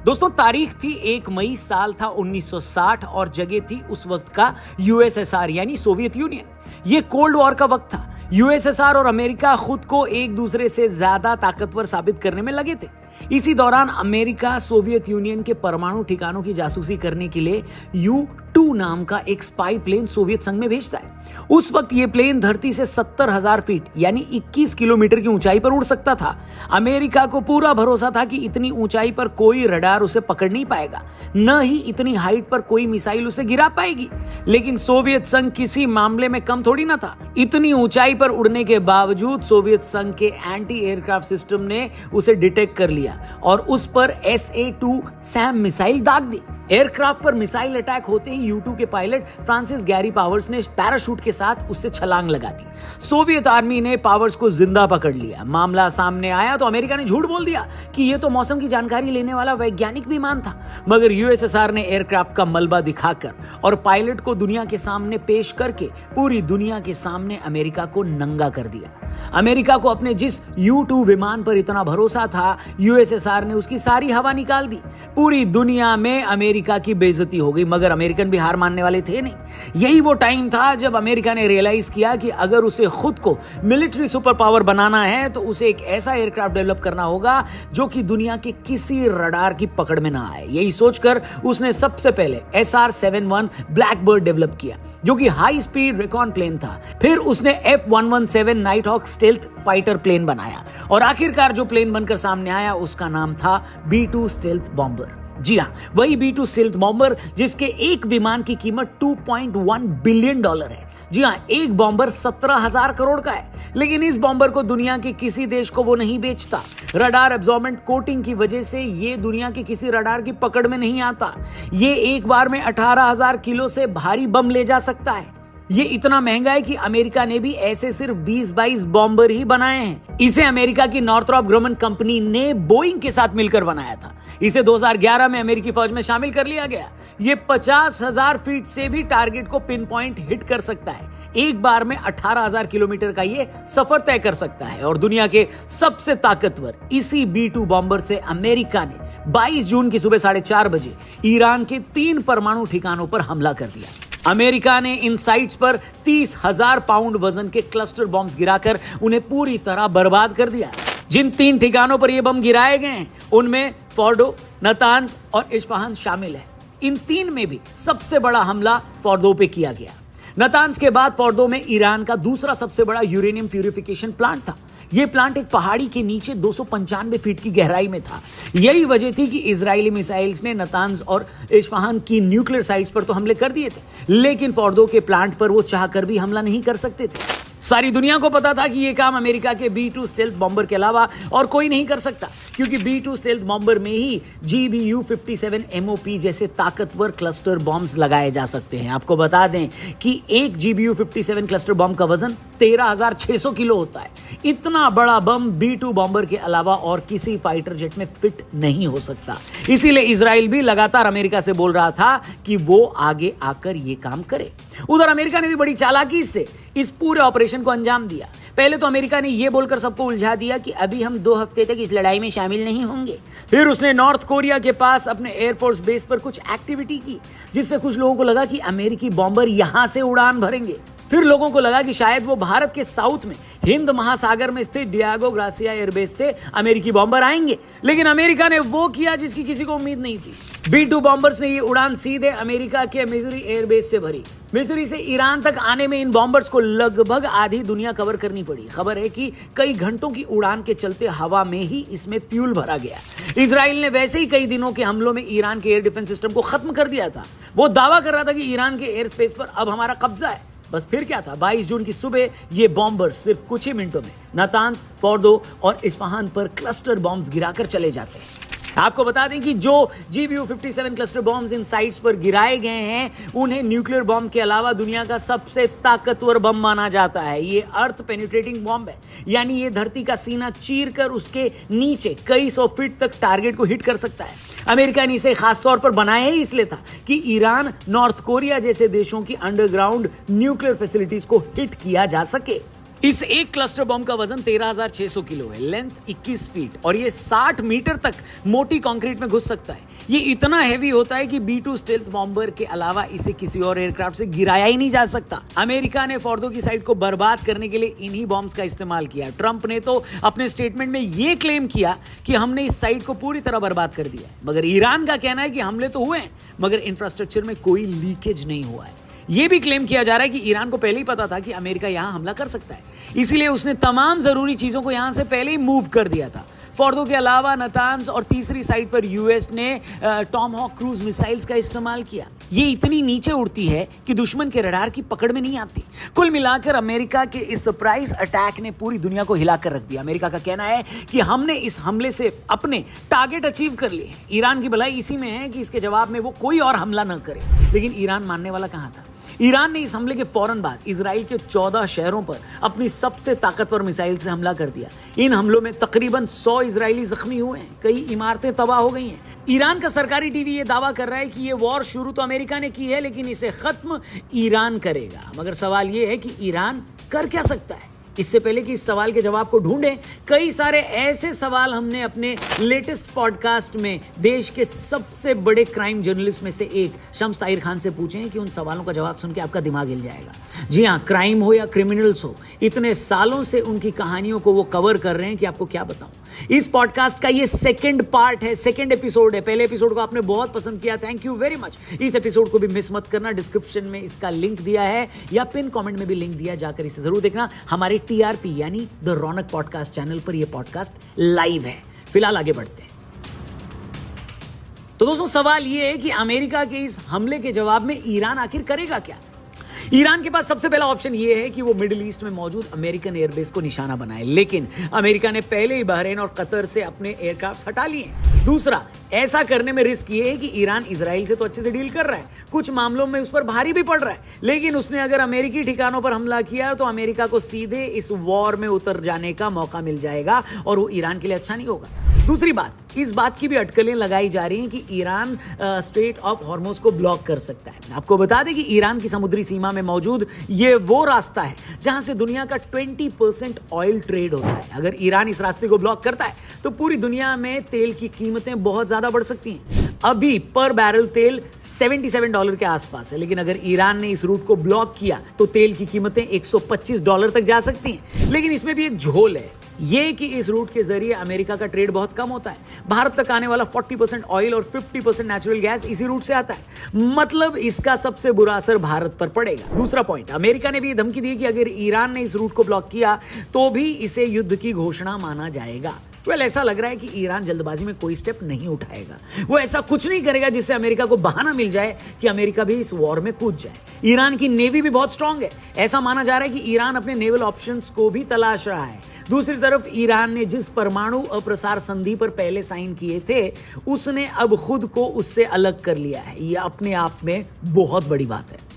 दोस्तों तारीख थी 1 मई, साल था 1960 और जगह थी उस वक्त का यूएसएसआर यानी सोवियत यूनियन। ये कोल्ड वॉर का वक्त था। यूएसएसआर और अमेरिका खुद को एक दूसरे से ज्यादा ताकतवर साबित करने में लगे थे। इसी दौरान अमेरिका सोवियत यूनियन के परमाणु ठिकानों की जासूसी करने के लिए U-2 नाम का एक स्पाई प्लेन सोवियत संघ में भेजता है। उस वक्त यह प्लेन धरती से 70,000 फीट यानी 21 किलोमीटर की ऊंचाई पर उड़ सकता था। अमेरिका को पूरा भरोसा था कि इतनी ऊंचाई पर कोई रडार उसे पकड़ नहीं पाएगा, न ही इतनी हाइट पर कोई मिसाइल उसे गिरा पाएगी। लेकिन सोवियत संघ किसी मामले में कम थोड़ी ना था। इतनी ऊंचाई पर उड़ने के बावजूद सोवियत संघ के एंटी एयरक्राफ्ट सिस्टम ने उसे डिटेक्ट कर लिया और उस पर SA-2 सैम मिसाइल दाग दी। एयरक्राफ्ट पर मिसाइल अटैक होते ही U-2 के पायलट फ्रांसिस गैरी पावर्स ने पैराशूट के साथ उससे छलांग लगा दी। सोवियत आर्मी ने पावर्स को जिंदा पकड़ लिया। मामला सामने आया तो अमेरिका ने झूठ बोल दिया कि यह तो मौसम की जानकारी लेने वाला वैज्ञानिक विमान था, मगर यूएसएसआर ने एयरक्राफ्ट का मलबा दिखाकर और पायलट को दुनिया के सामने पेश करके पूरी दुनिया के सामने अमेरिका को नंगा कर दिया। अमेरिका को अपने जिस U-2 विमान पर इतना भरोसा था, यूएसएसआर ने उसकी सारी हवा निकाल दी। पूरी दुनिया में अमेरिका की बेइज्जती हो गई, मगर अमेरिकन भी हार मानने वाले थे नहीं। यही वो टाइम था जब अमेरिका ने रियलाइज किया कि अगर उसे खुद को मिलिट्री सुपर पावर बनाना है तो उसे एक ऐसा एयरक्राफ्ट डेवलप करना होगा जो कि दुनिया के किसी रडार की पकड़ में ना आए। यही सोचकर उसने सबसे पहले SR-71 ब्लैकबर्ड डेवलप किया, जो कि हाई स्पीड रिकॉन प्लेन था। फिर उसने F-117 nighthawk stealth fighter plane बनाया और आखिरकार जो प्लेन बनकर सामने आया उसका नाम था B-2 स्टेल्थ बॉम्बर। जी हाँ, वही B-2 स्टेल्थ बॉम्बर जिसके एक विमान की कीमत $2.1 बिलियन है। जी हाँ, एक बॉम्बर 17,000 करोड़ का है, लेकिन इस बॉम्बर को दुनिया के किसी देश को वो नहीं बेचता। रडार एब्जॉर्बेंट कोटिंग की वजह से ये दुनिया के किसी रडार की पकड़ में नहीं आता। ये एक बार में 18,000 किलो से भारी बम ले जा सकता है। ये इतना महंगा है कि अमेरिका ने भी ऐसे सिर्फ 20-22 बॉम्बर ही बनाए हैं। इसे अमेरिका की नॉर्थरॉप ग्रुमन कंपनी ने बोइंग के साथ मिलकर बनाया था। इसे 2011 में अमेरिकी फौज में शामिल कर लिया गया। ये 50,000 फीट से भी टारगेट को पिन पॉइंट हिट कर सकता है। एक बार में 18,000 किलोमीटर का ये सफर तय कर सकता है। और दुनिया के सबसे ताकतवर इसी B-2 बॉम्बर से अमेरिका ने 22 जून की सुबह 4:30 बजे ईरान के 3 परमाणु ठिकानों पर हमला कर दिया। अमेरिका ने इन साइट्स पर 30,000 पाउंड वजन के क्लस्टर बॉम्ब्स गिराकर उन्हें पूरी तरह बर्बाद कर दिया। जिन 3 ठिकानों पर यह बम गिराए गए हैं उनमें फोर्डो, नतांज और इस्फहान शामिल है। इन 3 में भी सबसे बड़ा हमला फोर्डो पे किया गया। नतांज के बाद फोर्डो में ईरान का दूसरा सबसे बड़ा यूरेनियम प्यूरिफिकेशन प्लांट था। यह प्लांट एक पहाड़ी के नीचे 295 फीट की गहराई में था। यही वजह थी कि इजरायली मिसाइल्स ने नतांज और इस्फहान की न्यूक्लियर साइट्स पर तो हमले कर दिए थे, लेकिन फोर्डो के प्लांट पर वो चाहकर भी हमला नहीं कर सकते थे। सारी दुनिया को पता था कि यह काम अमेरिका के B-2 स्टेल्थ बॉम्बर के अलावा और कोई नहीं कर सकता, क्योंकि B-2 स्टेल्थ बॉम्बर में ही GBU-57 MOP जैसे ताकतवर क्लस्टर बॉम्ब्स लगाए जा सकते हैं। आपको बता दें कि एक GBU-57 क्लस्टर बॉम्ब का वजन 13,600 किलो होता है। इतना बड़ा बम B-2 बॉम्बर के अलावा और किसी फाइटर जेट में फिट नहीं हो सकता। इसीलिए इजराइल भी लगातार अमेरिका से बोल रहा था कि वो आगे आकर ये काम करे। उधर अमेरिका ने भी बड़ी चालाकी से इस पूरे ऑपरेशन को अंजाम दिया। पहले तो अमेरिका ने यह बोलकर सबको उलझा दिया कि अभी हम 2 हफ्ते तक इस लड़ाई में शामिल नहीं होंगे। फिर उसने नॉर्थ कोरिया के पास अपने एयरफोर्स बेस पर कुछ एक्टिविटी की, जिससे कुछ लोगों को लगा कि अमेरिकी बॉम्बर यहां से उड़ान भरेंगे। फिर लोगों को लगा कि शायद वो भारत के साउथ में हिंद महासागर में स्थित डियागो गार्सिया एयरबेस से अमेरिकी बॉम्बर आएंगे। लेकिन अमेरिका ने वो किया जिसकी किसी को उम्मीद नहीं थी। B-2 बॉम्बर्स ने ये उड़ान सीधे अमेरिका के मिसूरी एयरबेस से भरी। मिसूरी से ईरान तक आने में इन बॉम्बर्स को लगभग आधी दुनिया कवर करनी पड़ी। खबर है कि कई घंटों की उड़ान के चलते हवा में ही इसमें फ्यूल भरा गया। इजराइल ने वैसे ही कई दिनों के हमलों में ईरान के एयर डिफेंस सिस्टम को खत्म कर दिया था। वो दावा कर रहा था कि ईरान के एयर स्पेस पर अब हमारा कब्जा है। बस फिर क्या था, 22 जून की सुबह ये बॉम्बर सिर्फ कुछ ही मिनटों में नतांज, फोर्डो और इस्फहान पर क्लस्टर बॉम्ब्स गिराकर चले जाते हैं। आपको बता दें कि जो GBU-57 क्लस्टर बॉम्ब्स इन साइट्स पर गिराए गए हैं उन्हें न्यूक्लियर बॉम्ब के अलावा दुनिया का सबसे ताकतवर बम माना जाता है। ये अर्थ पेनिट्रेटिंग बॉम्ब है, यानी ये धरती का सीना चीरकर उसके नीचे कई 100 फीट तक टारगेट को हिट कर सकता है। अमेरिका ने इसे खासतौर पर बनाया ही इसलिए था कि ईरान, नॉर्थ कोरिया जैसे देशों की अंडरग्राउंड न्यूक्लियर फैसिलिटीज को हिट किया जा सके। इस एक क्लस्टर बॉम्ब का वजन 13,600 किलो है, लेंथ 21 फीट और ये 60 मीटर तक मोटी कंक्रीट में घुस सकता है। ये इतना हैवी होता है कि B-2 स्टेल्थ बॉम्बर के अलावा इसे किसी और एयरक्राफ्ट से गिराया ही नहीं जा सकता। अमेरिका ने फोर्डो की साइट को बर्बाद करने के लिए इन्हीं बॉम्ब्स का इस्तेमाल किया। ट्रंप ने तो अपने स्टेटमेंट में ये क्लेम किया कि हमने इस साइट को पूरी तरह बर्बाद कर दिया है, मगर ईरान का कहना है कि हमले तो हुए हैं मगर इंफ्रास्ट्रक्चर में कोई लीकेज नहीं हुआ है। यह भी क्लेम किया जा रहा है कि ईरान को पहले ही पता था कि अमेरिका यहां हमला कर सकता है, इसलिए उसने तमाम जरूरी चीजों को यहां से पहले ही मूव कर दिया था। फोर्डो के अलावा नतान्स और तीसरी साइट पर यूएस ने टॉमहॉक क्रूज मिसाइल्स का इस्तेमाल किया। ये इतनी नीचे उड़ती है कि दुश्मन के रडार की पकड़ में नहीं आती। कुल मिलाकर अमेरिका के इस सरप्राइज अटैक ने पूरी दुनिया को हिलाकर रख दिया। अमेरिका का कहना है कि हमने इस हमले से अपने टारगेट अचीव कर लिए। ईरान की भलाई इसी में है कि इसके जवाब में वो कोई और हमला न करे, लेकिन ईरान मानने वाला कहां था। ईरान ने इस हमले के फौरन बाद इजराइल के 14 शहरों पर अपनी सबसे ताकतवर मिसाइल से हमला कर दिया। इन हमलों में तकरीबन 100 इजरायली जख्मी हुए हैं, कई इमारतें तबाह हो गई हैं। ईरान का सरकारी टीवी ये दावा कर रहा है कि ये वॉर शुरू तो अमेरिका ने की है, लेकिन इसे खत्म ईरान करेगा। मगर सवाल ये है कि ईरान कर क्या सकता है। इससे पहले कि इस सवाल के जवाब को ढूंढें, कई सारे ऐसे सवाल हमने अपने लेटेस्ट पॉडकास्ट में देश के सबसे बड़े क्राइम जर्नलिस्ट में से एक शम्स ताहिर खान से पूछे हैं कि उन सवालों का जवाब सुन के आपका दिमाग हिल जाएगा। जी हाँ, क्राइम हो या क्रिमिनल्स हो, इतने सालों से उनकी कहानियों को वो कवर कर रहे हैं कि आपको क्या बताऊं। इस पॉडकास्ट का ये सेकंड पार्ट है, सेकंड एपिसोड है। पहले एपिसोड को आपने बहुत पसंद किया, थैंक यू वेरी मच। इस एपिसोड को भी मिस मत करना, डिस्क्रिप्शन में इसका लिंक दिया है या पिन कमेंट में भी लिंक दिया, जाकर इसे जरूर देखना। हमारे TRP यानी द रौनक पॉडकास्ट चैनल पर यह पॉडकास्ट लाइव है। फिलहाल आगे बढ़ते हैं। तो दोस्तों, सवाल यह है कि अमेरिका के इस हमले के जवाब में ईरान आखिर करेगा क्या। ईरान के पास सबसे पहला ऑप्शन यह है कि वो मिडिल ईस्ट में मौजूद अमेरिकन एयरबेस को निशाना बनाए, लेकिन अमेरिका ने पहले ही बहरीन और कतर से अपने एयरक्राफ्ट हटा लिए। दूसरा, ऐसा करने में रिस्क ये है कि ईरान इजराइल से तो अच्छे से डील कर रहा है, कुछ मामलों में उस पर भारी भी पड़ रहा है, लेकिन उसने अगर अमेरिकी ठिकानों पर हमला किया तो अमेरिका को सीधे इस वॉर में उतर जाने का मौका मिल जाएगा और वो ईरान के लिए अच्छा नहीं होगा। दूसरी बात, इस बात की भी अटकलें लगाई जा रही हैं कि ईरान स्ट्रेट ऑफ हॉर्मुज को ब्लॉक कर सकता है। आपको बता दें कि ईरान की समुद्री सीमा में मौजूद ये वो रास्ता है जहां से दुनिया का 20% ऑयल ट्रेड होता है। अगर ईरान इस रास्ते को ब्लॉक करता है तो पूरी दुनिया में तेल की कीमतें बहुत ज्यादा बढ़ सकती हैं। अभी पर बैरल तेल $77 के आसपास है, लेकिन अगर ईरान ने इस रूट को ब्लॉक किया तो तेल की कीमतें $125 तक जा सकती हैं। लेकिन इसमें भी एक झोल है, ये कि इस रूट के जरिए अमेरिका का ट्रेड बहुत कम होता है। भारत तक आने वाला 40% ऑयल और 50% नेचुरल गैस इसी रूट से आता है, मतलब इसका सबसे बुरा असर भारत पर पड़ेगा। दूसरा पॉइंट, अमेरिका ने भी धमकी दी कि अगर ईरान ने इस रूट को ब्लॉक किया तो भी इसे युद्ध की घोषणा माना जाएगा। ऐसा लग रहा है कि ईरान जल्दबाजी में कोई स्टेप नहीं उठाएगा। वो ऐसा कुछ नहीं करेगा जिससे अमेरिका को बहाना मिल जाए कि अमेरिका भी इस वॉर में कूद जाए। ईरान की नेवी भी बहुत स्ट्रांग है, ऐसा माना जा रहा है कि ईरान अपने नेवल ऑप्शंस को भी तलाश रहा है। दूसरी तरफ ईरान ने जिस परमाणु अप्रसार संधि पर पहले साइन किए थे, उसने अब खुद को उससे अलग कर लिया है। यह अपने आप में बहुत बड़ी बात है।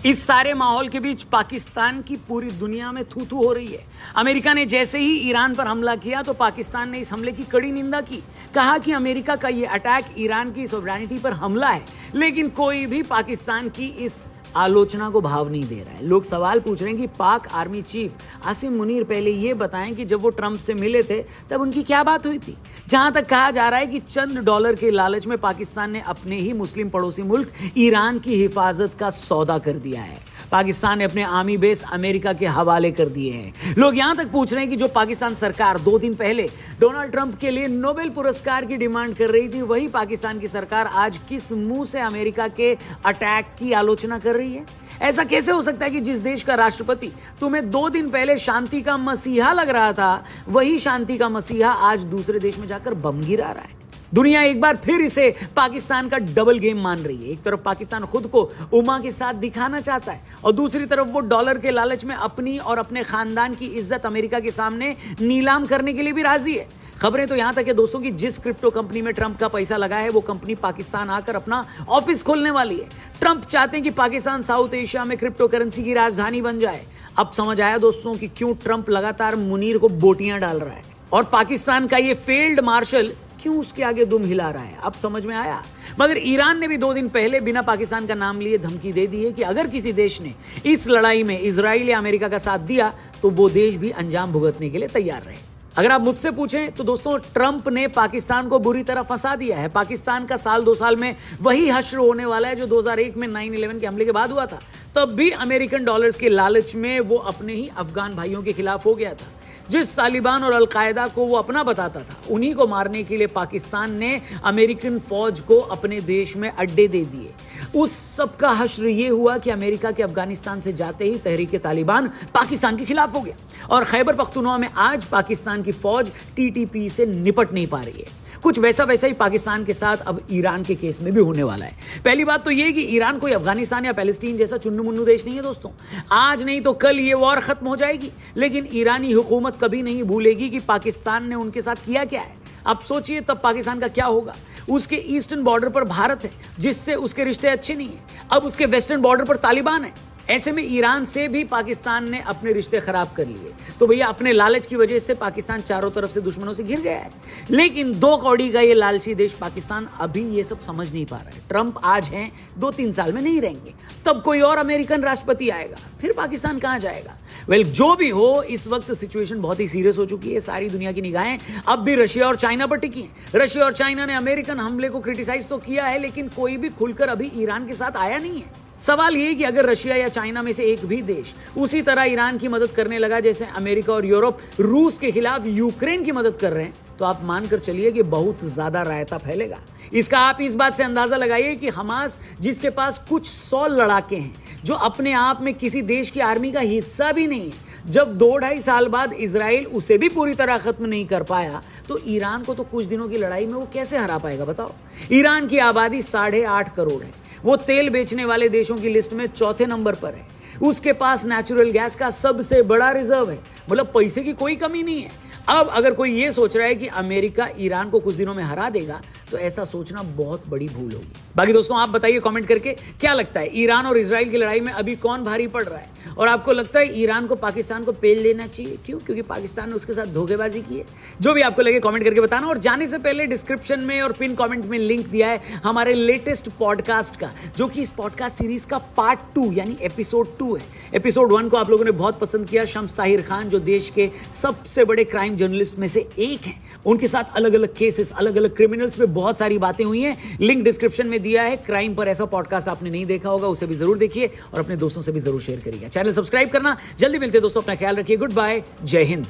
इस सारे माहौल के बीच पाकिस्तान की पूरी दुनिया में थू थू हो रही है। अमेरिका ने जैसे ही ईरान पर हमला किया तो पाकिस्तान ने इस हमले की कड़ी निंदा की, कहा कि अमेरिका का यह अटैक ईरान की सॉवरेनिटी पर हमला है, लेकिन कोई भी पाकिस्तान की इस आलोचना को भाव नहीं दे रहा है। लोग सवाल पूछ रहे हैं कि पाक आर्मी चीफ आसिम मुनीर पहले ये बताएं कि जब वो ट्रंप से मिले थे तब उनकी क्या बात हुई थी। जहां तक कहा जा रहा है कि चंद डॉलर के लालच में पाकिस्तान ने अपने ही मुस्लिम पड़ोसी मुल्क ईरान की हिफाजत का सौदा कर दिया है। पाकिस्तान ने अपने आर्मी बेस अमेरिका के हवाले कर दिए हैं। लोग यहां तक पूछ रहे हैं कि जो पाकिस्तान सरकार 2 दिन पहले डोनाल्ड ट्रंप के लिए नोबेल पुरस्कार की डिमांड कर रही थी, वही पाकिस्तान की सरकार आज किस मुंह से अमेरिका के अटैक की आलोचना कर रही है। ऐसा कैसे हो सकता है कि जिस देश का राष्ट्रपति तुम्हें 2 दिन पहले शांति का मसीहा लग रहा था, वही शांति का मसीहा आज दूसरे देश में जाकर बम गिरा रहा है। दुनिया एक बार फिर इसे पाकिस्तान का डबल गेम मान रही है। एक तरफ पाकिस्तान खुद को उमा के साथ दिखाना चाहता है और दूसरी तरफ वो डॉलर के लालच में अपनी और अपने खानदान की इज्जत अमेरिका के सामने नीलाम करने के लिए भी राजी है। खबरें तो यहां तक है दोस्तों कि जिस क्रिप्टो कंपनी में ट्रंप का पैसा लगा है, वो कंपनी पाकिस्तान आकर अपना ऑफिस खोलने वाली है। ट्रंप चाहते हैं कि पाकिस्तान साउथ एशिया में क्रिप्टो करेंसी की राजधानी बन जाए। अब समझ आया दोस्तों कि क्यों ट्रंप लगातार मुनीर को बोटियां डाल रहा है। और पाकिस्तान का ये फेल्ड मार्शल क्यों उसके आगे दुम हिला रहा है? अब समझ में आया। मगर ईरान ने भी 2 दिन पहले बिना पाकिस्तान का नाम लिए धमकी दे दी है कि अगर किसी देश ने इस लड़ाई में इजराइल या अमेरिका का साथ दिया तो वो देश भी अंजाम भुगतने के लिए तैयार रहे। अगर आप मुझसे पूछें तो दोस्तों, ट्रंप ने पाकिस्तान को बुरी तरह फंसा दिया है। पाकिस्तान का साल 2 साल में वही हश्र होने वाला है जो 2001 में 9/11 के हमले के बाद हुआ था। तब भी अमेरिकन डॉलर्स के लालच में वो अपने ही अफगान भाइयों के खिलाफ हो गया था। जिस तालिबान और अलकायदा को वो अपना बताता था, उन्हीं को मारने के लिए पाकिस्तान ने अमेरिकन फौज को अपने देश में अड्डे दे दिए। उस सब का हश्र ये हुआ कि अमेरिका के अफगानिस्तान से जाते ही तहरीके तालिबान पाकिस्तान के खिलाफ हो गया और खैबर पख्तूनख्वा में आज पाकिस्तान की फौज टीटीपी से निपट नहीं पा रही है। कुछ वैसा ही पाकिस्तान के साथ अब ईरान के केस में भी होने वाला है। पहली बात तो ये कि ईरान कोई अफगानिस्तान या पैलेस्टीन जैसा चुन्नू मुन्नू देश नहीं है दोस्तों। आज नहीं तो कल ये वॉर खत्म हो जाएगी, लेकिन ईरानी हुकूमत कभी नहीं भूलेगी कि पाकिस्तान ने उनके साथ किया क्या है। अब सोचिए तब पाकिस्तान का क्या होगा। उसके ईस्टर्न बॉर्डर पर भारत है जिससे उसके रिश्ते अच्छे नहीं है। अब उसके वेस्टर्न बॉर्डर पर तालिबान है। ऐसे में ईरान से भी पाकिस्तान ने अपने रिश्ते खराब कर लिए। तो भैया अपने लालच की वजह से पाकिस्तान चारों तरफ से दुश्मनों से घिर गया है। लेकिन 2 कौड़ी का ये लालची देश पाकिस्तान अभी ये सब समझ नहीं पा रहा है। ट्रंप आज हैं, 2-3 साल में नहीं रहेंगे, तब कोई और अमेरिकन राष्ट्रपति आएगा, फिर पाकिस्तान कहां जाएगा? जो भी हो, इस वक्त सिचुएशन बहुत ही सीरियस हो चुकी है। सारी दुनिया की निगाहें अब भी रशिया और चाइना पर टिकी हैं। रशिया और चाइना ने अमेरिकन हमले को क्रिटिसाइज तो किया है, लेकिन कोई भी खुलकर अभी ईरान के साथ आया नहीं है। सवाल ये कि अगर रशिया या चाइना में से एक भी देश उसी तरह ईरान की मदद करने लगा जैसे अमेरिका और यूरोप रूस के खिलाफ यूक्रेन की मदद कर रहे हैं, तो आप मानकर चलिए कि बहुत ज्यादा रायता फैलेगा। इसका आप इस बात से अंदाजा लगाइए कि हमास, जिसके पास कुछ 100 लड़ाके हैं, जो अपने आप में किसी देश की आर्मी का हिस्सा भी नहीं है, जब 2-2.5 साल बाद इजराइल उसे भी पूरी तरह खत्म नहीं कर पाया, तो ईरान को तो कुछ दिनों की लड़ाई में वो कैसे हरा पाएगा बताओ? ईरान की आबादी 8.5 करोड़ है। वो तेल बेचने वाले देशों की लिस्ट में 4थे नंबर पर है। उसके पास नेचुरल गैस का सबसे बड़ा रिजर्व है। मतलब पैसे की कोई कमी नहीं है। अब अगर कोई ये सोच रहा है कि अमेरिका ईरान को कुछ दिनों में हरा देगा, तो ऐसा सोचना बहुत बड़ी भूल होगी। बाकी दोस्तों आप बताइए कमेंट करके, क्या लगता है ईरान और इजराइल की लड़ाई में अभी कौन भारी पड़ रहा है? और आपको लगता है ईरान को पाकिस्तान को पेल देना चाहिए? क्यों? क्योंकि पाकिस्तान ने उसके साथ धोखेबाजी की है। जो भी आपको लगे कमेंट करके बताना। और जाने से पहले डिस्क्रिप्शन में और पिन कमेंट में लिंक दिया है हमारे लेटेस्ट पॉडकास्ट का, जो कि इस पॉडकास्ट सीरीज का पार्ट 2 यानी एपिसोड 2 है। एपिसोड 1 को आप लोगों ने बहुत पसंद किया। शम्स ताहिर खान, जो देश के सबसे बड़े क्राइम जर्नलिस्ट में से एक हैं, उनके साथ अलग अलग केसेस, अलग अलग क्रिमिनल्स पे बहुत सारी बातें हुई हैं। लिंक डिस्क्रिप्शन में दिया है। क्राइम पर ऐसा पॉडकास्ट आपने नहीं देखा होगा, उसे भी जरूर देखिए और अपने दोस्तों से भी जरूर शेयर करिएगा। चैनल सब्सक्राइब करना। जल्दी मिलते हैं दोस्तों, अपना ख्याल रखिए। गुड बाय, जय हिंद।